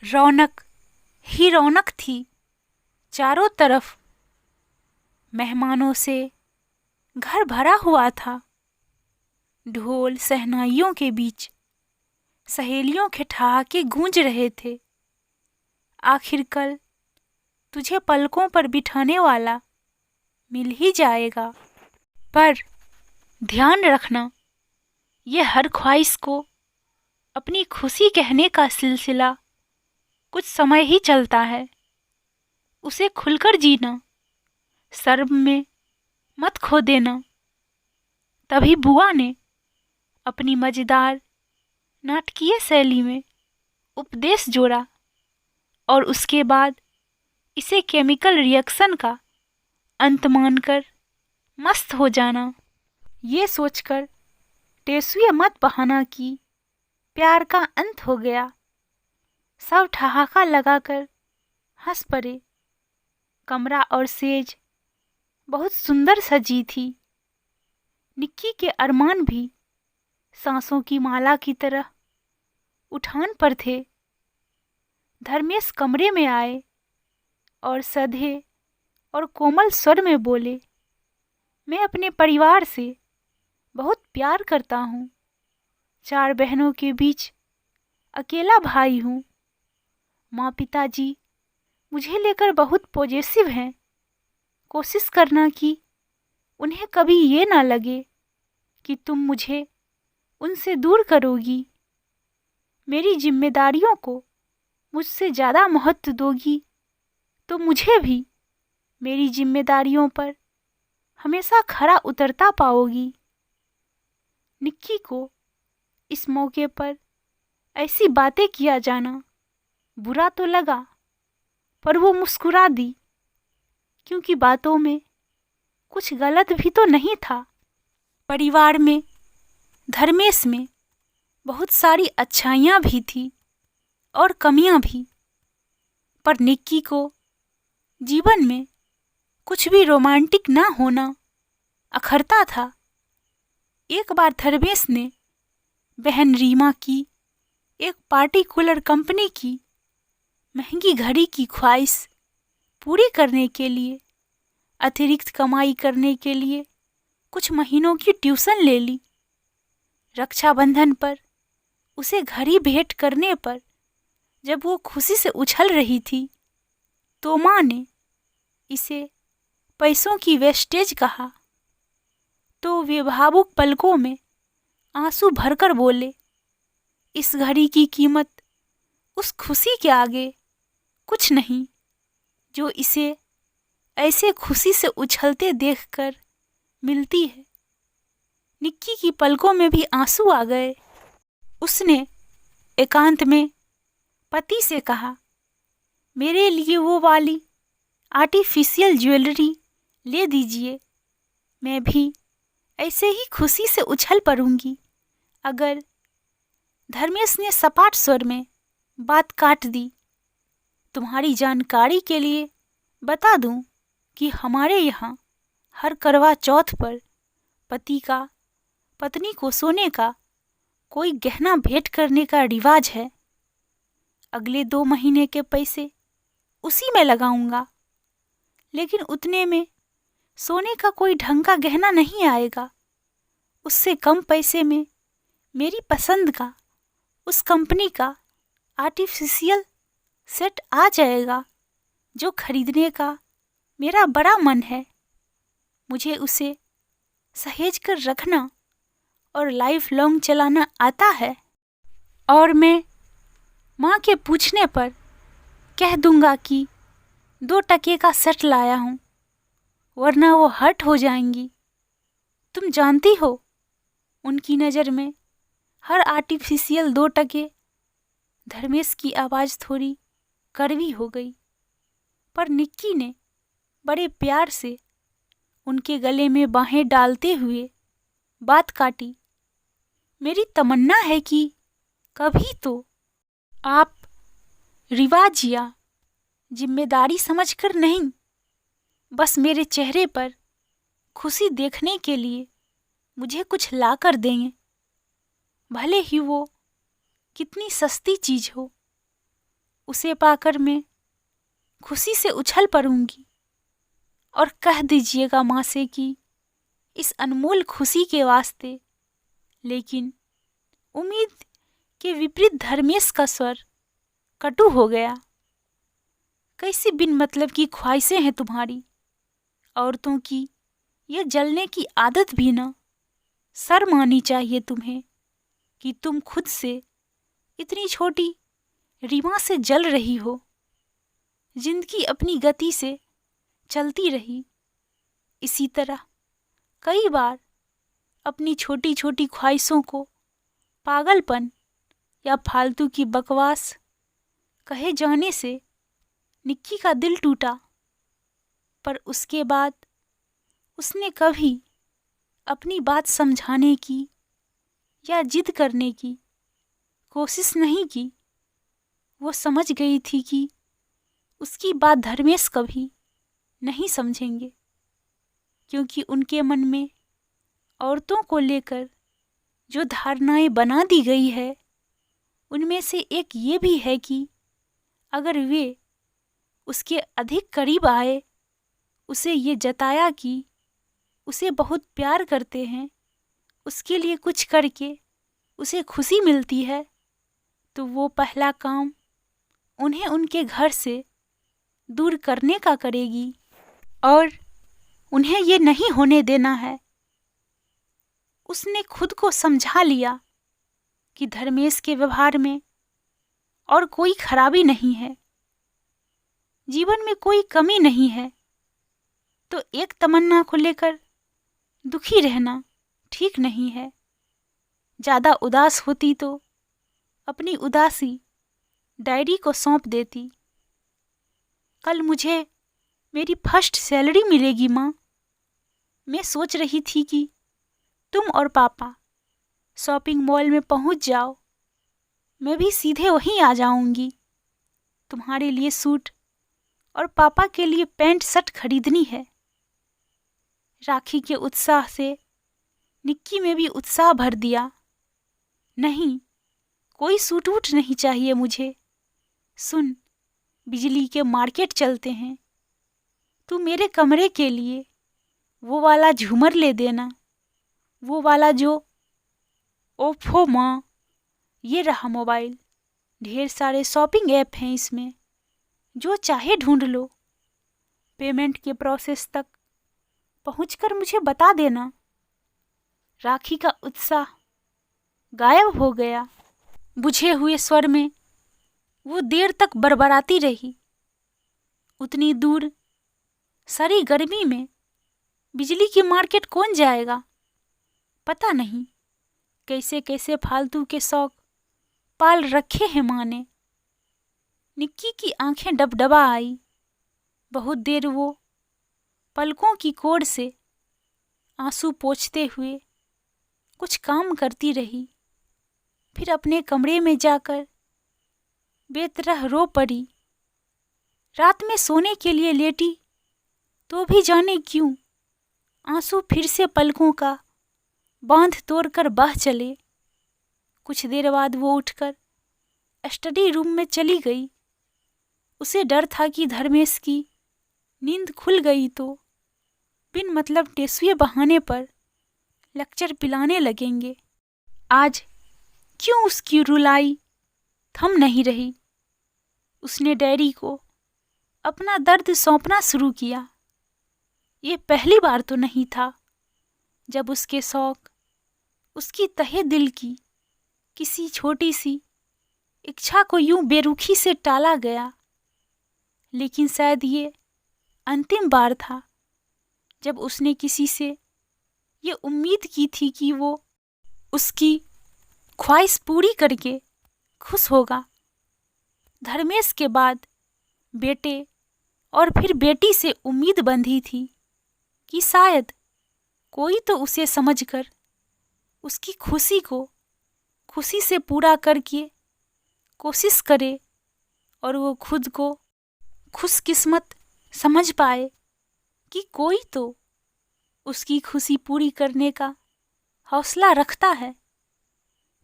रौनक ही रौनक थी। चारों तरफ मेहमानों से घर भरा हुआ था। ढोल शहनाइयों के बीच सहेलियों के ठहाके गूंज रहे थे। आखिर कल तुझे पलकों पर बिठाने वाला मिल ही जाएगा। पर ध्यान रखना, ये हर ख्वाहिश को अपनी खुशी कहने का सिलसिला कुछ समय ही चलता है। उसे खुलकर जीना, शर्म में मत खो देना। तभी बुआ ने अपनी मजेदार नाटकीय शैली में उपदेश जोड़ा और उसके बाद इसे केमिकल रिएक्शन का अंत मानकर मस्त हो जाना। ये सोचकर टेसुए मत बहाना कि प्यार का अंत हो गया। सब ठहाका लगाकर हंस पड़े। कमरा और सेज बहुत सुंदर सजी थी। निक्की के अरमान भी सांसों की माला की तरह उठान पर थे। धर्मेश कमरे में आए और सधे और कोमल स्वर में बोले, मैं अपने परिवार से बहुत प्यार करता हूँ। 4 बहनों के बीच अकेला भाई हूँ। माँ पिताजी मुझे लेकर बहुत पॉजेसिव हैं। कोशिश करना कि उन्हें कभी ये ना लगे कि तुम मुझे उनसे दूर करोगी। मेरी जिम्मेदारियों को मुझसे ज़्यादा महत्व दोगी तो मुझे भी मेरी जिम्मेदारियों पर हमेशा खरा उतरता पाओगी। निक्की को इस मौके पर ऐसी बातें किया जाना बुरा तो लगा, पर वो मुस्कुरा दी क्योंकि बातों में कुछ गलत भी तो नहीं था। परिवार में धर्मेश में बहुत सारी अच्छाइयाँ भी थी और कमियाँ भी, पर निक्की को जीवन में कुछ भी रोमांटिक ना होना अखरता था। एक बार धर्मेश ने बहन रीमा की एक पार्टिकुलर कंपनी की महंगी घड़ी की ख्वाहिश पूरी करने के लिए अतिरिक्त कमाई करने के लिए कुछ महीनों की ट्यूशन ले ली। रक्षाबंधन पर उसे घड़ी भेंट करने पर जब वो खुशी से उछल रही थी तो माँ ने इसे पैसों की वेस्टेज कहा। तो वे भावुक पलकों में आंसू भरकर बोले, इस घड़ी की कीमत उस खुशी के आगे कुछ नहीं जो इसे ऐसे खुशी से उछलते देखकर मिलती है। निक्की की पलकों में भी आंसू आ गए। उसने एकांत में पति से कहा, मेरे लिए वो वाली आर्टिफिशियल ज्वेलरी ले दीजिए। मैं भी ऐसे ही खुशी से उछल पड़ूंगी अगर। धर्मेश ने सपाट स्वर में बात काट दी। तुम्हारी जानकारी के लिए बता दूं कि हमारे यहाँ हर करवा चौथ पर पति का पत्नी को सोने का कोई गहना भेंट करने का रिवाज है। अगले 2 महीने के पैसे उसी में लगाऊंगा, लेकिन उतने में सोने का कोई ढंग का गहना नहीं आएगा। उससे कम पैसे में मेरी पसंद का उस कंपनी का आर्टिफिशियल सेट आ जाएगा जो खरीदने का मेरा बड़ा मन है। मुझे उसे सहेज कर रखना और लाइफ लॉन्ग चलाना आता है, और मैं माँ के पूछने पर कह दूंगा कि 2 टके का सेट लाया हूँ, वरना वो हर्ट हो जाएंगी। तुम जानती हो, उनकी नज़र में हर आर्टिफिशियल 2 टके। धर्मेश की आवाज़ थोड़ी कड़वी हो गई, पर निक्की ने बड़े प्यार से उनके गले में बाहें डालते हुए बात काटी। मेरी तमन्ना है कि कभी तो आप रिवाज या जिम्मेदारी समझकर नहीं, बस मेरे चेहरे पर खुशी देखने के लिए मुझे कुछ ला कर देंगे, भले ही वो कितनी सस्ती चीज हो। उसे पाकर मैं खुशी से उछल पड़ूंगी और कह दीजिएगा माँ से कि इस अनमोल खुशी के वास्ते। लेकिन उम्मीद के विपरीत धर्मेश का स्वर कटु हो गया। कैसी बिन मतलब की ख्वाहिशें हैं तुम्हारी। औरतों की ये जलने की आदत भी ना शर्म आनी चाहिए तुम्हें कि तुम खुद से इतनी छोटी रीमा से जल रही हो। जिंदगी अपनी गति से चलती रही। इसी तरह कई बार अपनी छोटी छोटी ख्वाहिशों को पागलपन या फालतू की बकवास कहे जाने से निक्की का दिल टूटा। पर उसके बाद उसने कभी अपनी बात समझाने की या जिद करने की कोशिश नहीं की। वो समझ गई थी कि उसकी बात धर्मेश कभी नहीं समझेंगे, क्योंकि उनके मन में औरतों को लेकर जो धारणाएं बना दी गई है उनमें से एक ये भी है कि अगर वे उसके अधिक करीब आए, उसे ये जताया कि उसे बहुत प्यार करते हैं, उसके लिए कुछ करके उसे खुशी मिलती है, तो वो पहला काम उन्हें उनके घर से दूर करने का करेगी और उन्हें ये नहीं होने देना है। उसने खुद को समझा लिया कि धर्मेश के व्यवहार में और कोई खराबी नहीं है, जीवन में कोई कमी नहीं है। तो एक तमन्ना को लेकर दुखी रहना ठीक नहीं है। ज़्यादा उदास होती तो अपनी उदासी डायरी को सौंप देती। कल मुझे मेरी फर्स्ट सैलरी मिलेगी माँ। मैं सोच रही थी कि तुम और पापा शॉपिंग मॉल में पहुंच जाओ, मैं भी सीधे वहीं आ जाऊंगी। तुम्हारे लिए सूट और पापा के लिए पैंट शर्ट खरीदनी है। राखी के उत्साह से निक्की में भी उत्साह भर दिया। नहीं, कोई सूट वूट नहीं चाहिए मुझे। सुन, बिजली के मार्केट चलते हैं। तू मेरे कमरे के लिए वो वाला झूमर ले देना, वो वाला जो। ओफो माँ, ये रहा मोबाइल। ढेर सारे शॉपिंग ऐप हैं इसमें, जो चाहे ढूंढ लो। पेमेंट के प्रोसेस तक पहुंचकर मुझे बता देना। राखी का उत्साह गायब हो गया। बुझे हुए स्वर में वो देर तक बरबराती रही। उतनी दूर सारी गर्मी में बिजली की मार्केट कौन जाएगा। पता नहीं कैसे कैसे फालतू के शौक पाल रखे हैं माँ ने। निक्की की आंखें डबडबा आई। बहुत देर वो पलकों की कोर से आंसू पोंछते हुए कुछ काम करती रही। फिर अपने कमरे में जाकर बेतरह रो पड़ी। रात में सोने के लिए लेटी तो भी जाने क्यों आंसू फिर से पलकों का बांध तोड़कर बह चले। कुछ देर बाद वो उठकर स्टडी रूम में चली गई। उसे डर था कि धर्मेश की नींद खुल गई तो बिन मतलब टेसुए बहाने पर लेक्चर पिलाने लगेंगे। आज क्यों उसकी रुलाई थम नहीं रही। उसने डायरी को अपना दर्द सौंपना शुरू किया। ये पहली बार तो नहीं था जब उसके शौक, उसकी तहे दिल की किसी छोटी सी इच्छा को यूं बेरुखी से टाला गया। लेकिन शायद ये अंतिम बार था जब उसने किसी से ये उम्मीद की थी कि वो उसकी ख्वाहिश पूरी करके खुश होगा। धर्मेश के बाद बेटे और फिर बेटी से उम्मीद बंधी थी कि शायद कोई तो उसे समझकर उसकी खुशी को खुशी से पूरा करके कोशिश करे और वो खुद को खुशकिस्मत समझ पाए कि कोई तो उसकी खुशी पूरी करने का हौसला रखता है।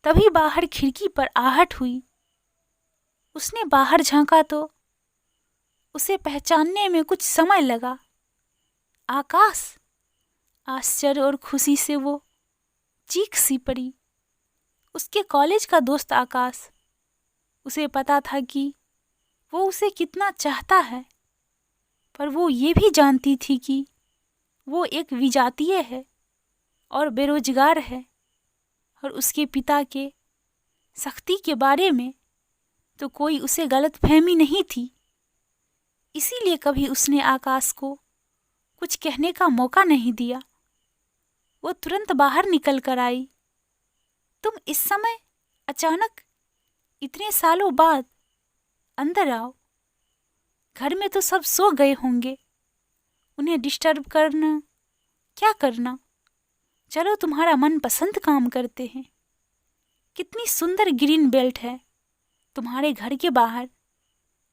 तभी बाहर खिड़की पर आहट हुई। उसने बाहर झांका तो उसे पहचानने में कुछ समय लगा। आकाश! आश्चर्य और खुशी से वो चीख सी पड़ी। उसके कॉलेज का दोस्त आकाश। उसे पता था कि वो उसे कितना चाहता है, पर वो ये भी जानती थी कि वो एक विजातीय है और बेरोजगार है, और उसके पिता के सख्ती के बारे में तो कोई उसे गलतफहमी नहीं थी। इसीलिए कभी उसने आकाश को कुछ कहने का मौका नहीं दिया। वो तुरंत बाहर निकल कर आई। तुम इस समय अचानक इतने सालों बाद अंदर आओ। घर में तो सब सो गए होंगे, उन्हें डिस्टर्ब करना क्या करना। चलो तुम्हारा मनपसंद काम करते हैं। कितनी सुंदर ग्रीन बेल्ट है तुम्हारे घर के बाहर,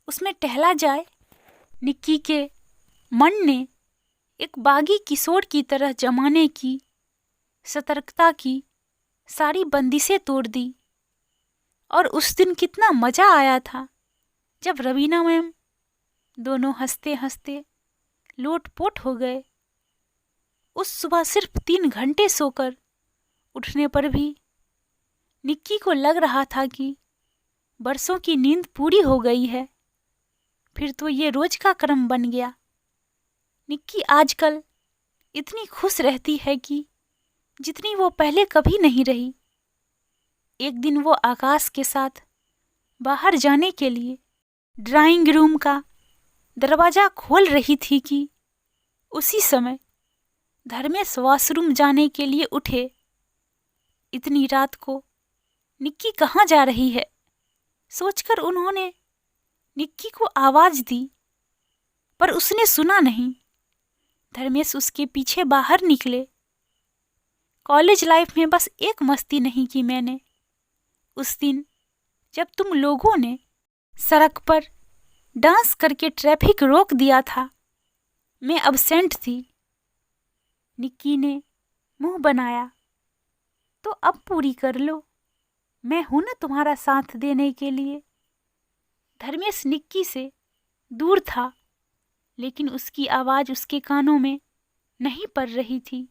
उसमें टहला जाए। निक्की के मन ने एक बागी किशोर की तरह जमाने की सतर्कता की सारी बंदिशें तोड़ दी। और उस दिन कितना मजा आया था जब रवीना मैम दोनों हंसते हंसते लोटपोट हो गए। उस सुबह सिर्फ 3 घंटे सोकर उठने पर भी निक्की को लग रहा था कि बरसों की नींद पूरी हो गई है। फिर तो ये रोज का क्रम बन गया। निक्की आजकल इतनी खुश रहती है कि जितनी वो पहले कभी नहीं रही। एक दिन वो आकाश के साथ बाहर जाने के लिए ड्राइंग रूम का दरवाजा खोल रही थी कि उसी समय धर्मेश वॉशरूम जाने के लिए उठे। इतनी रात को निक्की कहाँ जा रही है सोचकर उन्होंने निक्की को आवाज दी, पर उसने सुना नहीं। धर्मेश उसके पीछे बाहर निकले। कॉलेज लाइफ में बस एक मस्ती नहीं की मैंने। उस दिन जब तुम लोगों ने सड़क पर डांस करके ट्रैफिक रोक दिया था, मैं अब्सेंट थी। निक्की ने मुंह बनाया। तो अब पूरी कर लो, मैं हूं ना तुम्हारा साथ देने के लिए। धर्मेश निक्की से दूर था, लेकिन उसकी आवाज उसके कानों में नहीं पड़ रही थी।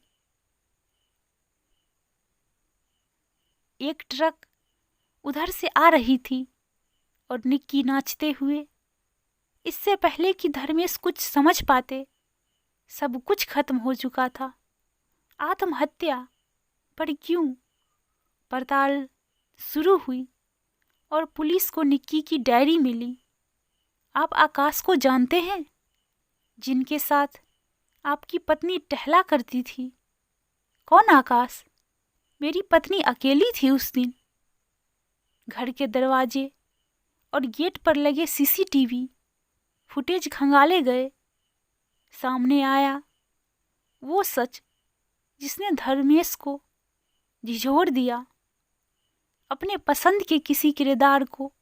एक ट्रक उधर से आ रही थी और निक्की नाचते हुए। इससे पहले कि धर्मेश कुछ समझ पाते, सब कुछ खत्म हो चुका था। आत्महत्या पर क्यों पड़ताल शुरू हुई और पुलिस को निक्की की डायरी मिली। आप आकाश को जानते हैं, जिनके साथ आपकी पत्नी टहला करती थी? कौन आकाश? मेरी पत्नी अकेली थी उस दिन। घर के दरवाजे और गेट पर लगे सीसीटीवी फुटेज खंगाले गए। सामने आया वो सच जिसने धर्मेश को झिझोड़ दिया। अपने पसंद के किसी किरदार को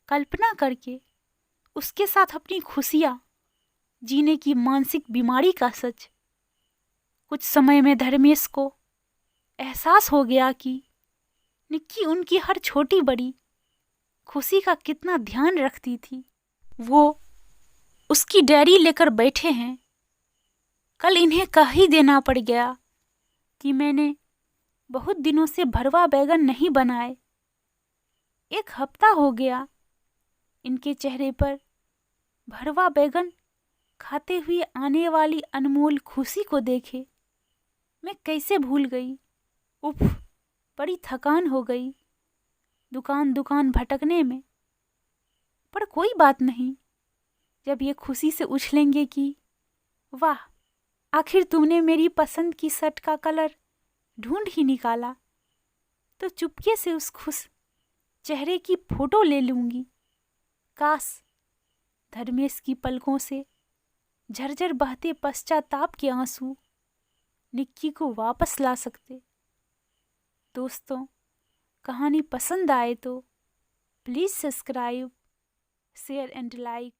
कल्पना करके उसके साथ अपनी खुशियां जीने की मानसिक बीमारी का सच। कुछ समय में धर्मेश को एहसास हो गया कि निक्की उनकी हर छोटी बड़ी खुशी का कितना ध्यान रखती थी। वो उसकी डायरी लेकर बैठे हैं। कल इन्हें कह ही देना पड़ गया कि मैंने बहुत दिनों से भरवा बैगन नहीं बनाए। 1 हफ्ता हो गया इनके चेहरे पर भरवा बैगन खाते हुए आने वाली अनमोल खुशी को देखे। मैं कैसे भूल गई। उफ, बड़ी थकान हो गई दुकान दुकान भटकने में। पर कोई बात नहीं, जब ये खुशी से उछलेंगे कि वाह, आखिर तुमने मेरी पसंद की शर्ट का कलर ढूंढ ही निकाला, तो चुपके से उस खुश चेहरे की फोटो ले लूंगी। काश धर्मेश की पलकों से झरझर बहते पश्चाताप के आंसू निक्की को वापस ला सकते। दोस्तों, कहानी पसंद आए तो please subscribe, share and like.